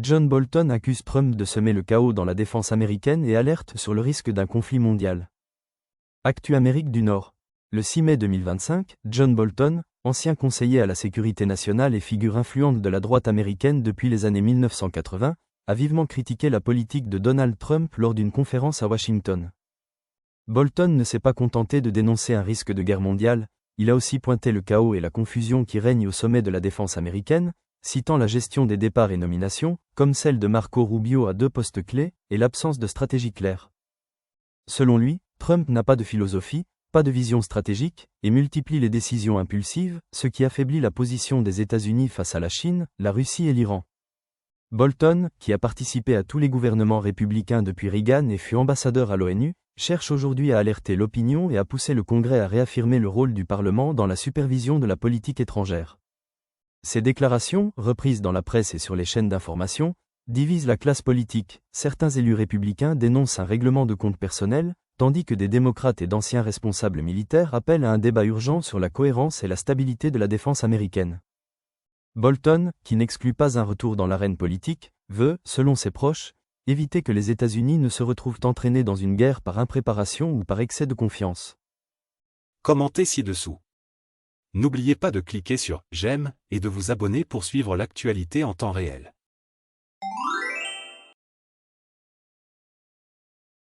John Bolton accuse Trump de semer le chaos dans la défense américaine et alerte sur le risque d'un conflit mondial. Actu Amérique du Nord. Le 6 mai 2025, John Bolton, ancien conseiller à la sécurité nationale et figure influente de la droite américaine depuis les années 1980, a vivement critiqué la politique de Donald Trump lors d'une conférence à Washington. Bolton ne s'est pas contenté de dénoncer un risque de guerre mondiale, il a aussi pointé le chaos et la confusion qui règnent au sommet de la défense américaine, citant la gestion des départs et nominations, comme celle de Marco Rubio à 2 postes clés, et l'absence de stratégie claire. Selon lui, Trump n'a pas de philosophie, pas de vision stratégique, et multiplie les décisions impulsives, ce qui affaiblit la position des États-Unis face à la Chine, la Russie et l'Iran. Bolton, qui a participé à tous les gouvernements républicains depuis Reagan et fut ambassadeur à l'ONU, cherche aujourd'hui à alerter l'opinion et à pousser le Congrès à réaffirmer le rôle du Parlement dans la supervision de la politique étrangère. Ces déclarations, reprises dans la presse et sur les chaînes d'information, divisent la classe politique. Certains élus républicains dénoncent un règlement de compte personnel, tandis que des démocrates et d'anciens responsables militaires appellent à un débat urgent sur la cohérence et la stabilité de la défense américaine. Bolton, qui n'exclut pas un retour dans l'arène politique, veut, selon ses proches, éviter que les États-Unis ne se retrouvent entraînés dans une guerre par impréparation ou par excès de confiance. Commentez ci-dessous. N'oubliez pas de cliquer sur « J'aime » et de vous abonner pour suivre l'actualité en temps réel.